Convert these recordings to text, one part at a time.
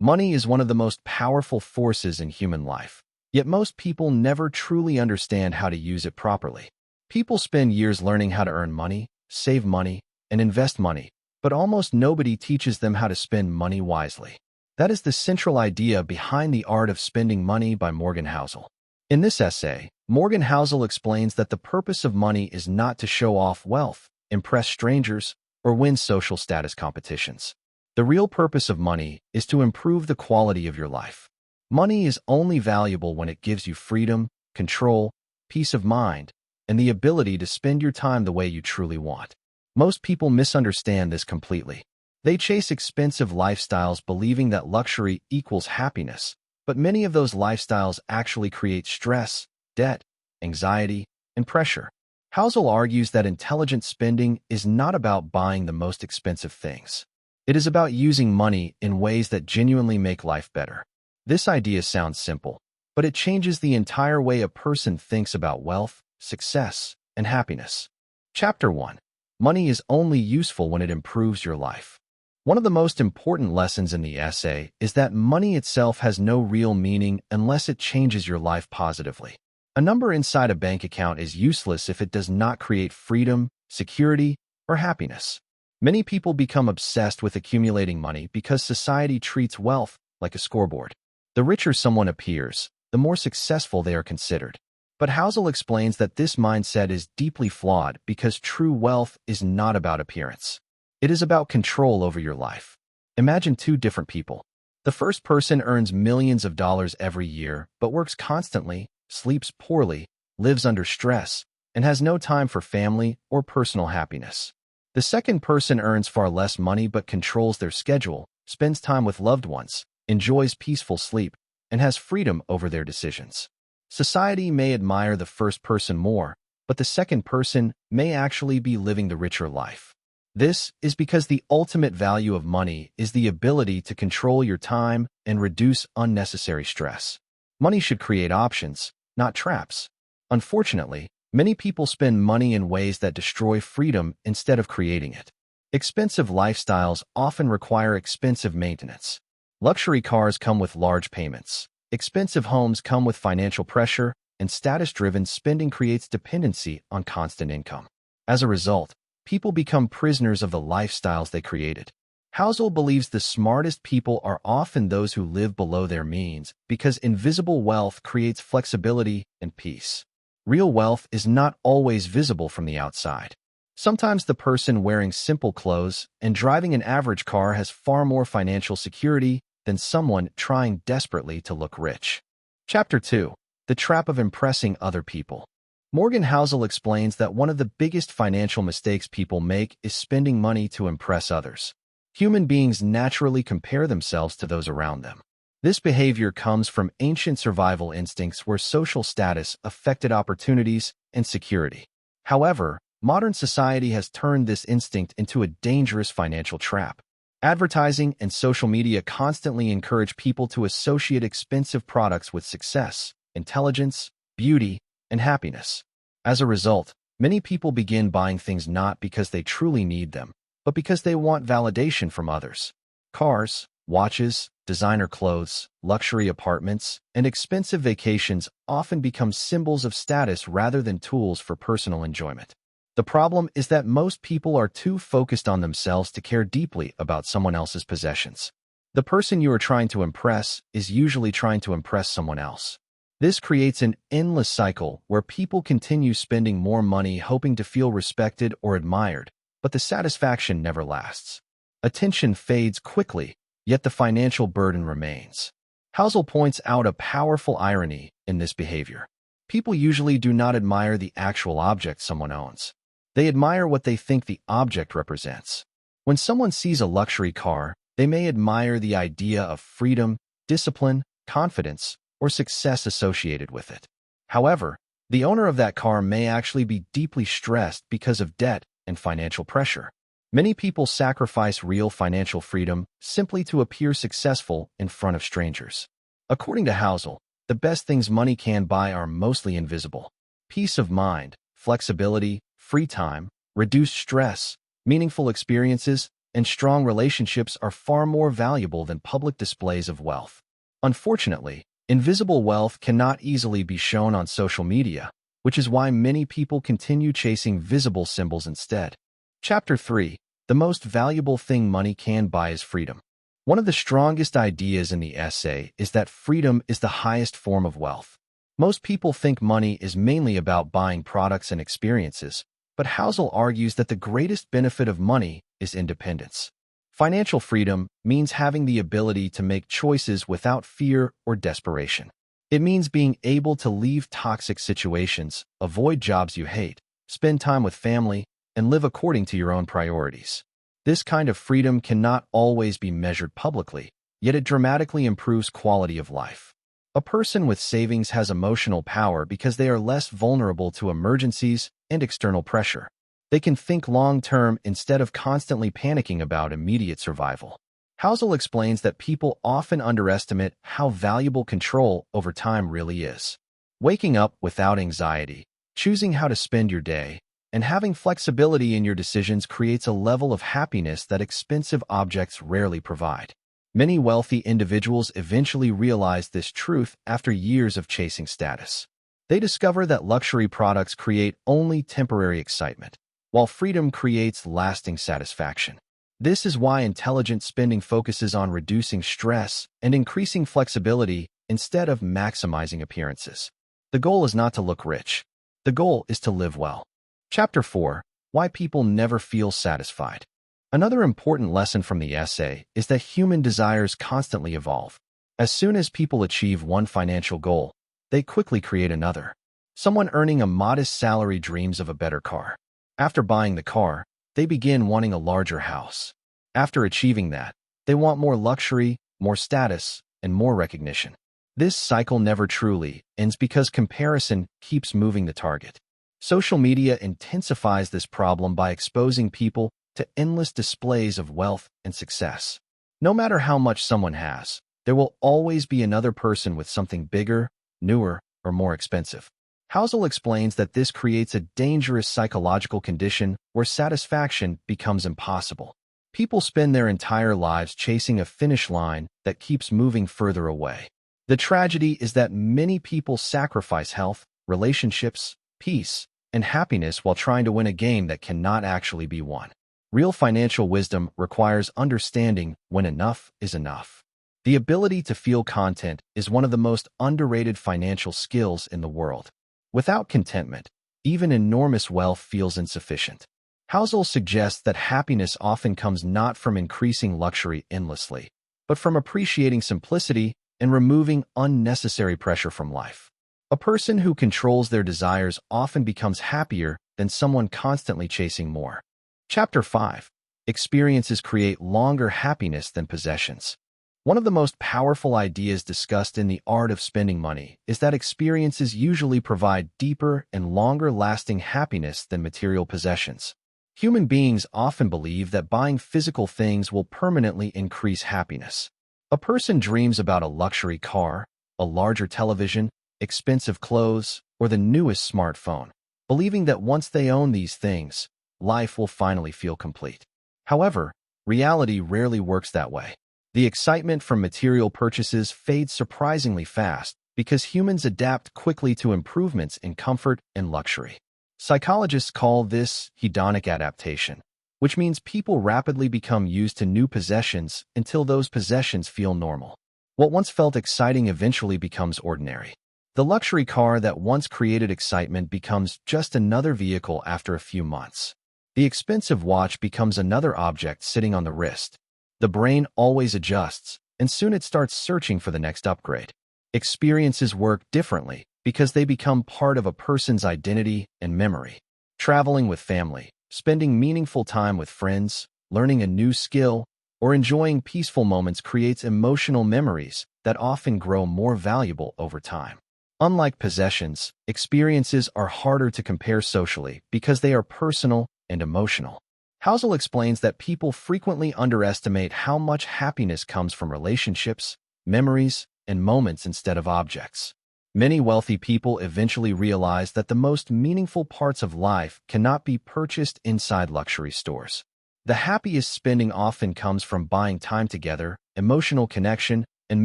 Money is one of the most powerful forces in human life, yet most people never truly understand how to use it properly. People spend years learning how to earn money, save money, and invest money, but almost nobody teaches them how to spend money wisely. That is the central idea behind The Art of Spending Money by Morgan Housel. In this essay, Morgan Housel explains that the purpose of money is not to show off wealth, impress strangers, or win social status competitions. The real purpose of money is to improve the quality of your life. Money is only valuable when it gives you freedom, control, peace of mind, and the ability to spend your time the way you truly want. Most people misunderstand this completely. They chase expensive lifestyles believing that luxury equals happiness, but many of those lifestyles actually create stress, debt, anxiety, and pressure. Housel argues that intelligent spending is not about buying the most expensive things. It is about using money in ways that genuinely make life better. This idea sounds simple, but it changes the entire way a person thinks about wealth, success, and happiness. Chapter 1. Money is only useful when it improves your life. One of the most important lessons in the essay is that money itself has no real meaning unless it changes your life positively. A number inside a bank account is useless if it does not create freedom, security, or happiness. Many people become obsessed with accumulating money because society treats wealth like a scoreboard. The richer someone appears, the more successful they are considered. But Housel explains that this mindset is deeply flawed because true wealth is not about appearance. It is about control over your life. Imagine two different people. The first person earns millions of dollars every year, but works constantly, sleeps poorly, lives under stress, and has no time for family or personal happiness. The second person earns far less money but controls their schedule, spends time with loved ones, enjoys peaceful sleep, and has freedom over their decisions. Society may admire the first person more, but the second person may actually be living the richer life. This is because the ultimate value of money is the ability to control your time and reduce unnecessary stress. Money should create options, not traps. Unfortunately, many people spend money in ways that destroy freedom instead of creating it. Expensive lifestyles often require expensive maintenance. Luxury cars come with large payments. Expensive homes come with financial pressure, and status-driven spending creates dependency on constant income. As a result, people become prisoners of the lifestyles they created. Housel believes the smartest people are often those who live below their means because invisible wealth creates flexibility and peace. Real wealth is not always visible from the outside. Sometimes the person wearing simple clothes and driving an average car has far more financial security than someone trying desperately to look rich. Chapter 2. The Trap of Impressing Other People. Morgan Housel explains that one of the biggest financial mistakes people make is spending money to impress others. Human beings naturally compare themselves to those around them. This behavior comes from ancient survival instincts where social status affected opportunities and security. However, modern society has turned this instinct into a dangerous financial trap. Advertising and social media constantly encourage people to associate expensive products with success, intelligence, beauty, and happiness. As a result, many people begin buying things not because they truly need them, but because they want validation from others. Cars, watches, designer clothes, luxury apartments, and expensive vacations often become symbols of status rather than tools for personal enjoyment. The problem is that most people are too focused on themselves to care deeply about someone else's possessions. The person you are trying to impress is usually trying to impress someone else. This creates an endless cycle where people continue spending more money hoping to feel respected or admired, but the satisfaction never lasts. Attention fades quickly, yet the financial burden remains. Housel points out a powerful irony in this behavior. People usually do not admire the actual object someone owns. They admire what they think the object represents. When someone sees a luxury car, they may admire the idea of freedom, discipline, confidence, or success associated with it. However, the owner of that car may actually be deeply stressed because of debt and financial pressure. Many people sacrifice real financial freedom simply to appear successful in front of strangers. According to Housel, the best things money can buy are mostly invisible. Peace of mind, flexibility, free time, reduced stress, meaningful experiences, and strong relationships are far more valuable than public displays of wealth. Unfortunately, invisible wealth cannot easily be shown on social media, which is why many people continue chasing visible symbols instead. Chapter 3. The most valuable thing money can buy is freedom. One of the strongest ideas in the essay is that freedom is the highest form of wealth. Most people think money is mainly about buying products and experiences, but Housel argues that the greatest benefit of money is independence. Financial freedom means having the ability to make choices without fear or desperation. It means being able to leave toxic situations, avoid jobs you hate, spend time with family, and live according to your own priorities. This kind of freedom cannot always be measured publicly, yet it dramatically improves quality of life. A person with savings has emotional power because they are less vulnerable to emergencies and external pressure. They can think long-term instead of constantly panicking about immediate survival. Housel explains that people often underestimate how valuable control over time really is. Waking up without anxiety, choosing how to spend your day, and having flexibility in your decisions creates a level of happiness that expensive objects rarely provide. Many wealthy individuals eventually realize this truth after years of chasing status. They discover that luxury products create only temporary excitement, while freedom creates lasting satisfaction. This is why intelligent spending focuses on reducing stress and increasing flexibility instead of maximizing appearances. The goal is not to look rich. The goal is to live well. Chapter 4. Why people never feel satisfied. Another important lesson from the essay is that human desires constantly evolve. As soon as people achieve one financial goal, they quickly create another. Someone earning a modest salary dreams of a better car. After buying the car, they begin wanting a larger house. After achieving that, they want more luxury, more status, and more recognition. This cycle never truly ends because comparison keeps moving the target. Social media intensifies this problem by exposing people to endless displays of wealth and success. No matter how much someone has, there will always be another person with something bigger, newer, or more expensive. Housel explains that this creates a dangerous psychological condition where satisfaction becomes impossible. People spend their entire lives chasing a finish line that keeps moving further away. The tragedy is that many people sacrifice health, relationships, peace, and happiness while trying to win a game that cannot actually be won. Real financial wisdom requires understanding when enough is enough. The ability to feel content is one of the most underrated financial skills in the world. Without contentment, even enormous wealth feels insufficient. Housel suggests that happiness often comes not from increasing luxury endlessly, but from appreciating simplicity and removing unnecessary pressure from life. A person who controls their desires often becomes happier than someone constantly chasing more. Chapter 5. Experiences create longer happiness than possessions. One of the most powerful ideas discussed in The Art of Spending Money is that experiences usually provide deeper and longer-lasting happiness than material possessions. Human beings often believe that buying physical things will permanently increase happiness. A person dreams about a luxury car, a larger television, expensive clothes, or the newest smartphone, believing that once they own these things, life will finally feel complete. However, reality rarely works that way. The excitement from material purchases fades surprisingly fast because humans adapt quickly to improvements in comfort and luxury. Psychologists call this hedonic adaptation, which means people rapidly become used to new possessions until those possessions feel normal. What once felt exciting eventually becomes ordinary. The luxury car that once created excitement becomes just another vehicle after a few months. The expensive watch becomes another object sitting on the wrist. The brain always adjusts, and soon it starts searching for the next upgrade. Experiences work differently because they become part of a person's identity and memory. Traveling with family, spending meaningful time with friends, learning a new skill, or enjoying peaceful moments creates emotional memories that often grow more valuable over time. Unlike possessions, experiences are harder to compare socially because they are personal and emotional. Housel explains that people frequently underestimate how much happiness comes from relationships, memories, and moments instead of objects. Many wealthy people eventually realize that the most meaningful parts of life cannot be purchased inside luxury stores. The happiest spending often comes from buying time together, emotional connection, and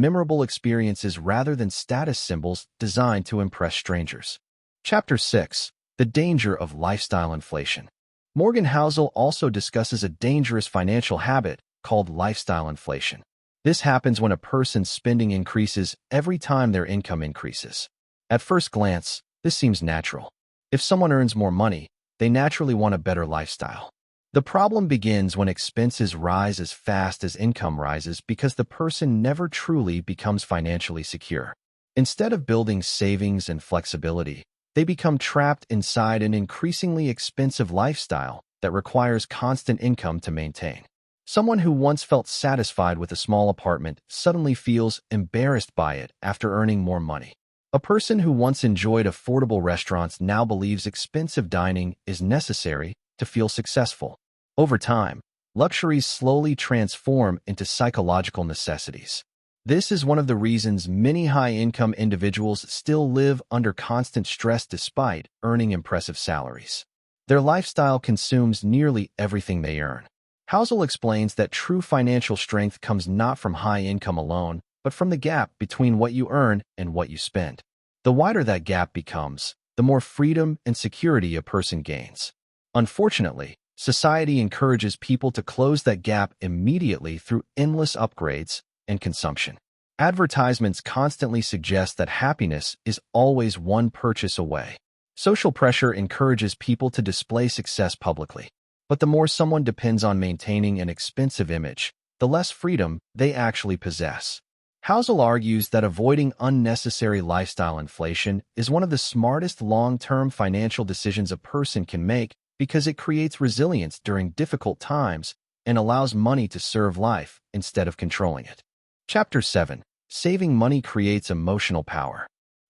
memorable experiences rather than status symbols designed to impress strangers. Chapter 6. The Danger of Lifestyle Inflation. Morgan Housel also discusses a dangerous financial habit called lifestyle inflation. This happens when a person's spending increases every time their income increases. At first glance, this seems natural. If someone earns more money, they naturally want a better lifestyle. The problem begins when expenses rise as fast as income rises because the person never truly becomes financially secure. Instead of building savings and flexibility, they become trapped inside an increasingly expensive lifestyle that requires constant income to maintain. Someone who once felt satisfied with a small apartment suddenly feels embarrassed by it after earning more money. A person who once enjoyed affordable restaurants now believes expensive dining is necessary to feel successful. Over time, luxuries slowly transform into psychological necessities. This is one of the reasons many high-income individuals still live under constant stress despite earning impressive salaries. Their lifestyle consumes nearly everything they earn. Housel explains that true financial strength comes not from high income alone, but from the gap between what you earn and what you spend. The wider that gap becomes, the more freedom and security a person gains. Unfortunately, society encourages people to close that gap immediately through endless upgrades and consumption. Advertisements constantly suggest that happiness is always one purchase away. Social pressure encourages people to display success publicly. But the more someone depends on maintaining an expensive image, the less freedom they actually possess. Housel argues that avoiding unnecessary lifestyle inflation is one of the smartest long-term financial decisions a person can make because it creates resilience during difficult times and allows money to serve life instead of controlling it. Chapter 7. Saving money creates emotional power.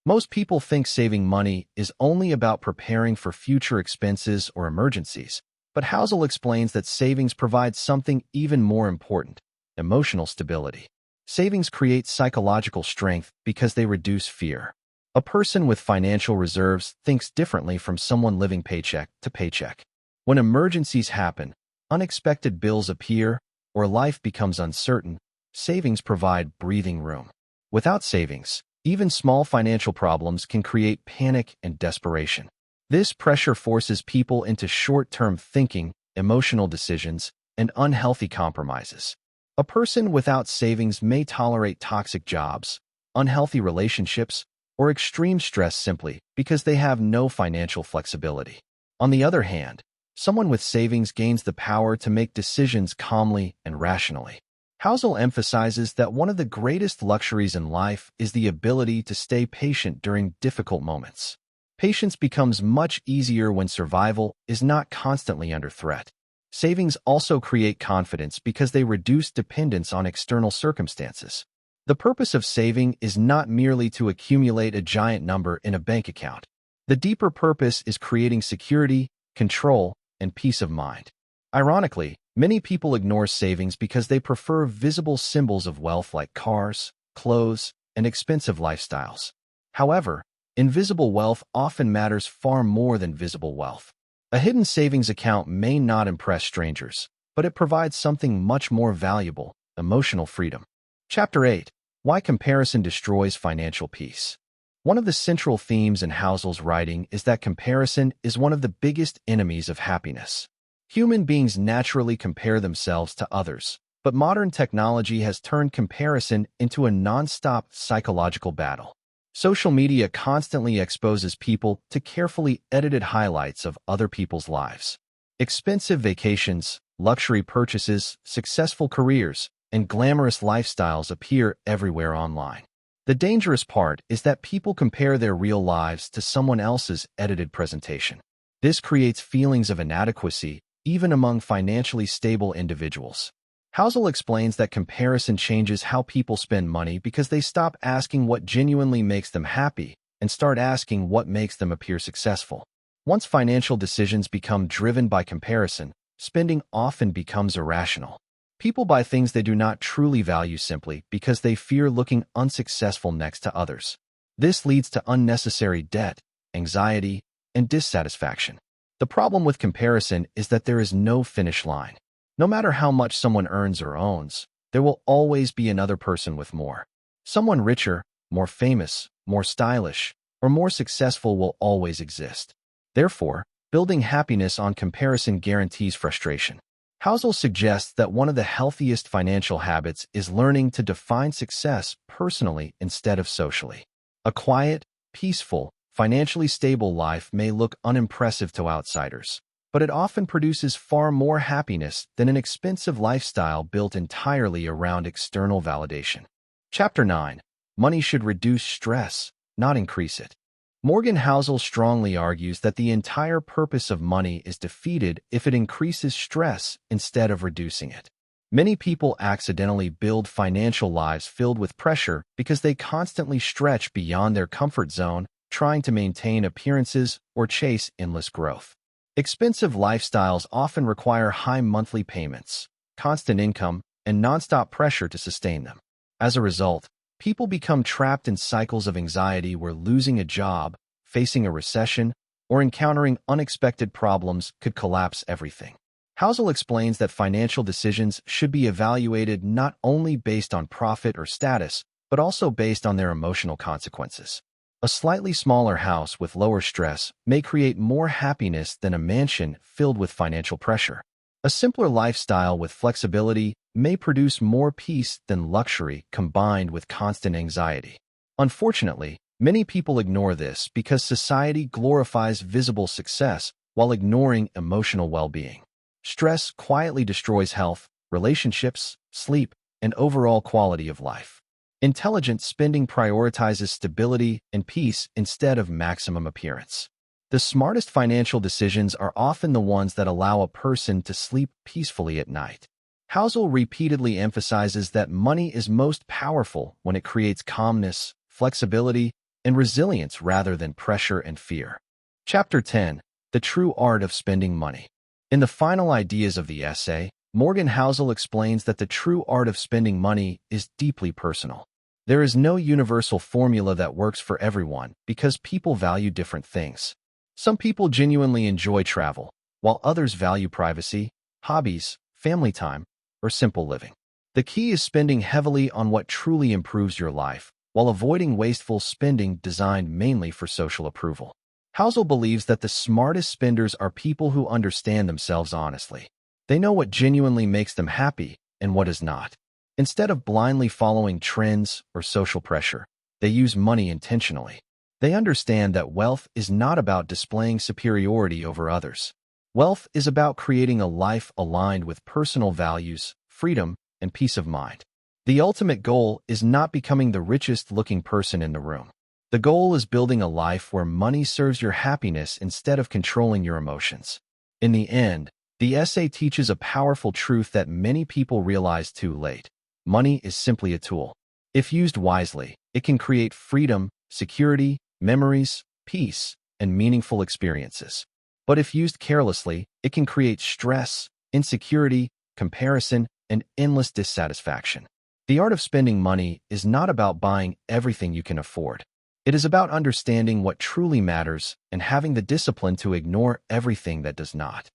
Most people think saving money is only about preparing for future expenses or emergencies, but Housel explains that savings provides something even more important: emotional stability. Savings create psychological strength because they reduce fear. A person with financial reserves thinks differently from someone living paycheck to paycheck. When emergencies happen, unexpected bills appear, or life becomes uncertain, savings provide breathing room. Without savings, even small financial problems can create panic and desperation. This pressure forces people into short-term thinking, emotional decisions, and unhealthy compromises. A person without savings may tolerate toxic jobs, unhealthy relationships, or extreme stress simply because they have no financial flexibility. On the other hand, someone with savings gains the power to make decisions calmly and rationally. Housel emphasizes that one of the greatest luxuries in life is the ability to stay patient during difficult moments. Patience becomes much easier when survival is not constantly under threat. Savings also create confidence because they reduce dependence on external circumstances. The purpose of saving is not merely to accumulate a giant number in a bank account. The deeper purpose is creating security, control, and peace of mind. Ironically, many people ignore savings because they prefer visible symbols of wealth like cars, clothes, and expensive lifestyles. However, invisible wealth often matters far more than visible wealth. A hidden savings account may not impress strangers, but it provides something much more valuable: emotional freedom. Chapter 8. Why Comparison Destroys Financial Peace. One of the central themes in Housel's writing is that comparison is one of the biggest enemies of happiness. Human beings naturally compare themselves to others, but modern technology has turned comparison into a non-stop psychological battle. Social media constantly exposes people to carefully edited highlights of other people's lives. Expensive vacations, luxury purchases, successful careers, and glamorous lifestyles appear everywhere online. The dangerous part is that people compare their real lives to someone else's edited presentation. This creates feelings of inadequacy, even among financially stable individuals. Housel explains that comparison changes how people spend money because they stop asking what genuinely makes them happy and start asking what makes them appear successful. Once financial decisions become driven by comparison, spending often becomes irrational. People buy things they do not truly value simply because they fear looking unsuccessful next to others. This leads to unnecessary debt, anxiety, and dissatisfaction. The problem with comparison is that there is no finish line. No matter how much someone earns or owns, there will always be another person with more. Someone richer, more famous, more stylish, or more successful will always exist. Therefore, building happiness on comparison guarantees frustration. Housel suggests that one of the healthiest financial habits is learning to define success personally instead of socially. A quiet, peaceful, financially stable life may look unimpressive to outsiders, but it often produces far more happiness than an expensive lifestyle built entirely around external validation. Chapter 9. Money should reduce stress, not increase it. Morgan Housel strongly argues that the entire purpose of money is defeated if it increases stress instead of reducing it. Many people accidentally build financial lives filled with pressure because they constantly stretch beyond their comfort zone, trying to maintain appearances or chase endless growth. Expensive lifestyles often require high monthly payments, constant income, and nonstop pressure to sustain them. As a result, people become trapped in cycles of anxiety where losing a job, facing a recession, or encountering unexpected problems could collapse everything. Housel explains that financial decisions should be evaluated not only based on profit or status, but also based on their emotional consequences. A slightly smaller house with lower stress may create more happiness than a mansion filled with financial pressure. A simpler lifestyle with flexibility may produce more peace than luxury combined with constant anxiety. Unfortunately, many people ignore this because society glorifies visible success while ignoring emotional well-being. Stress quietly destroys health, relationships, sleep, and overall quality of life. Intelligent spending prioritizes stability and peace instead of maximum appearance. The smartest financial decisions are often the ones that allow a person to sleep peacefully at night. Housel repeatedly emphasizes that money is most powerful when it creates calmness, flexibility, and resilience rather than pressure and fear. Chapter 10. The True Art of Spending Money. In the final ideas of the essay, Morgan Housel explains that the true art of spending money is deeply personal. There is no universal formula that works for everyone because people value different things. Some people genuinely enjoy travel, while others value privacy, hobbies, family time, or simple living. The key is spending heavily on what truly improves your life, while avoiding wasteful spending designed mainly for social approval. Housel believes that the smartest spenders are people who understand themselves honestly. They know what genuinely makes them happy and what does not. Instead of blindly following trends or social pressure, they use money intentionally. They understand that wealth is not about displaying superiority over others. Wealth is about creating a life aligned with personal values, freedom, and peace of mind. The ultimate goal is not becoming the richest-looking person in the room. The goal is building a life where money serves your happiness instead of controlling your emotions. In the end, the essay teaches a powerful truth that many people realize too late. Money is simply a tool. If used wisely, it can create freedom, security, memories, peace, and meaningful experiences. But if used carelessly, it can create stress, insecurity, comparison, and endless dissatisfaction. The art of spending money is not about buying everything you can afford. It is about understanding what truly matters and having the discipline to ignore everything that does not.